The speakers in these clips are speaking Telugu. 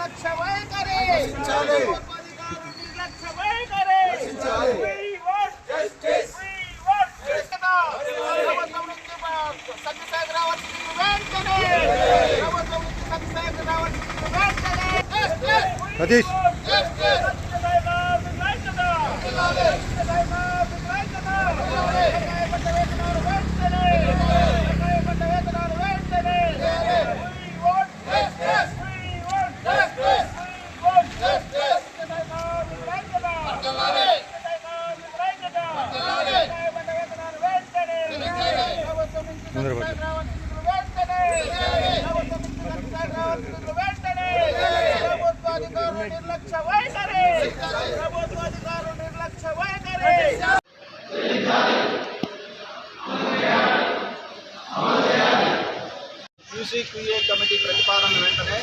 నిర్లక్ష్య వైఖరి నిర్లక్ష్య వైఖరి ప్రభుత్వం నుంచి సత్యసాయి రావాల్సింది వెంటనే ప్రభుత్వం నుంచి సత్యసాయి రావాల్సింది వెంటనే సతీష్ నిర్లక్ష్య వైఖరి ప్రభుత్వాధికారులు నిర్లక్ష్య వైఖరి యూసీక్యూఏ కమిటీ ప్రతిపాదన వెంటనే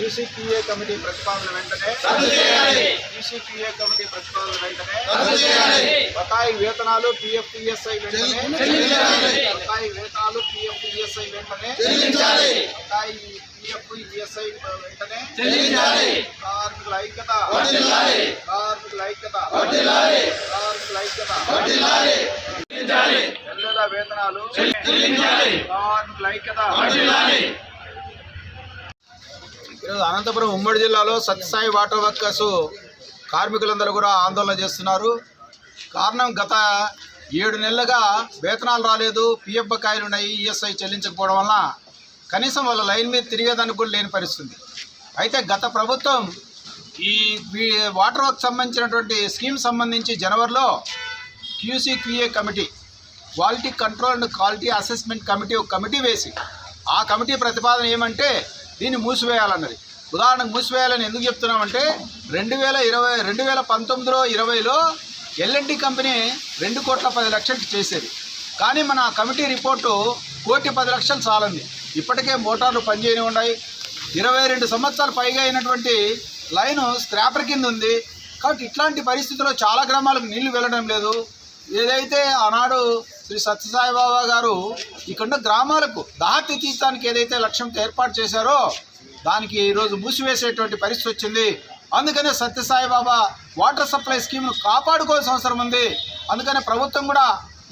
యూసీక్యూఏ కమిటీ ప్రతిపాదన వెంటనే యూసీక్యూఏ కమిటీ ప్రతిపాదన వెంటనే బకాయి వేతనాలు పిఎఫ్పిఎస్ఐ వెంటనే బకాయి వేతనాలు పిఎఫ్పిఎస్ఐ వెంటనే బకాయి పిఎఫ్పిఎస్ఐ వెంటనే కార్మికుల ఐక్యత కార్మికుల ఐక్యత కార్మికుల ఐక్యత నెలల వేతనాలు కార్మికుల ఐక్యత. ఈరోజు అనంతపురం ఉమ్మడి జిల్లాలో సత్యసాయి వాటర్ వర్కర్స్ కార్మికులందరూ కూడా ఆందోళన చేస్తున్నారు. కారణం గత 7 నెలలుగా వేతనాలు రాలేదు, పిఎఫ్ బకాయిలు ఉన్నాయి, ఈఎస్ఐ చెల్లించకపోవడం వల్ల కనీసం వాళ్ళ లైన్ మీద తిరిగేదానికి కూడా లేని పరిస్థితి. అయితే గత ప్రభుత్వం ఈ వాటర్ వర్క్ సంబంధించినటువంటి స్కీమ్ సంబంధించి జనవరిలో QCQA committee, quality control and quality assessment committee, ఒక కమిటీ వేసి ఆ కమిటీ ప్రతిపాదన ఏమంటే దీన్ని మూసివేయాలన్నది. ఉదాహరణకు మూసివేయాలని ఎందుకు చెప్తున్నామంటే 2019లో 20లో ఎల్ఎన్టీ కంపెనీ 2,10,00,000 చేసేది. కానీ మన కమిటీ రిపోర్టు 1,10,00,000 చాలంది. ఇప్పటికే మోటార్లు పనిచేయని ఉన్నాయి. 22 సంవత్సరాలు పైగా అయినటువంటి లైను స్క్రాపర్ కింద ఉంది. కాబట్టి ఇట్లాంటి పరిస్థితుల్లో చాలా గ్రామాలకు నీళ్లు వెళ్ళడం లేదు. ఏదైతే ఆనాడు శ్రీ సత్యసాయి బాబా గారు ఇక్కడ గ్రామాలకు దాహత్య తీర్చడానికి ఏదైతే లక్ష్యంతో ఏర్పాటు చేశారో దానికి ఈరోజు మూసివేసేటువంటి పరిస్థితి వచ్చింది. అందుకనే సత్యసాయి బాబా వాటర్ సప్లై స్కీమ్ను కాపాడుకోవాల్సిన అవసరం ఉంది. అందుకనే ప్రభుత్వం కూడా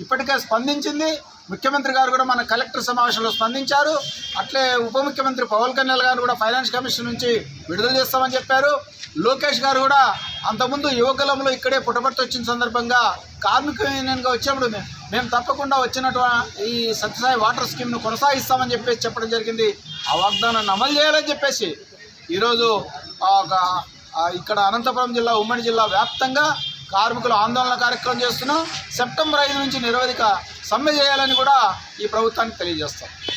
ఇప్పటికే స్పందించింది. ముఖ్యమంత్రి గారు కూడా మన కలెక్టర్ సమావేశంలో స్పందించారు. అట్లే ఉప ముఖ్యమంత్రి పవన్ కళ్యాణ్ గారు కూడా ఫైనాన్స్ కమిషన్ నుంచి విడుదల చేస్తామని చెప్పారు. లోకేష్ గారు కూడా అంతకుముందు యువకులంలో ఇక్కడే పుట్టపర్తి వచ్చిన సందర్భంగా కార్మిక యూనియన్గా వచ్చినప్పుడు మేము తప్పకుండా వచ్చినటువంటి ఈ సత్యసాయి వాటర్ స్కీమ్ను కొనసాగిస్తామని చెప్పేసి చెప్పడం జరిగింది. ఆ వాగ్దానాన్ని అమలు చేయాలని చెప్పేసి ఈరోజు ఇక్కడ అనంతపురం జిల్లా ఉమ్మడి జిల్లా వ్యాప్తంగా కార్మికులు ఆందోళన కార్యక్రమం చేస్తున్నాం. సెప్టెంబర్ 5 నుంచి నిరవధిక సమ్మె చేయాలని కూడా ఈ ప్రభుత్వానికి తెలియజేస్తాం.